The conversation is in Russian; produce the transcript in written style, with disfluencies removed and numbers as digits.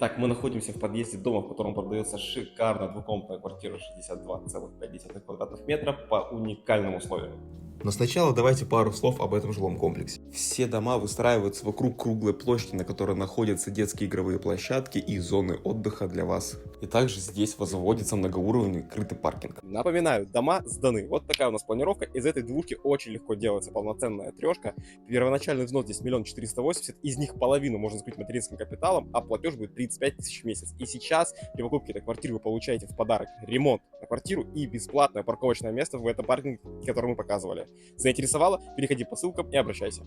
Так, мы находимся в подъезде дома, в котором продается шикарная двухкомнатная квартира 62,5 квадратных метра по уникальным условиям. Но сначала давайте пару слов об этом жилом комплексе. Все дома выстраиваются вокруг круглой площади, на которой находятся детские игровые площадки и зоны отдыха для вас. И также здесь возводится многоуровневый крытый паркинг. Напоминаю, дома сданы. Вот такая у нас планировка. Из этой двушки очень легко делается полноценная трешка. Первоначальный взнос здесь 1 480 000, из них половину можно закрыть материнским капиталом, а платеж будет 35 тысяч в месяц. И сейчас при покупке этой квартиры вы получаете в подарок ремонт на квартиру и бесплатное парковочное место в этом паркинге, который мы показывали. Заинтересовало? Переходи по ссылкам и обращайся.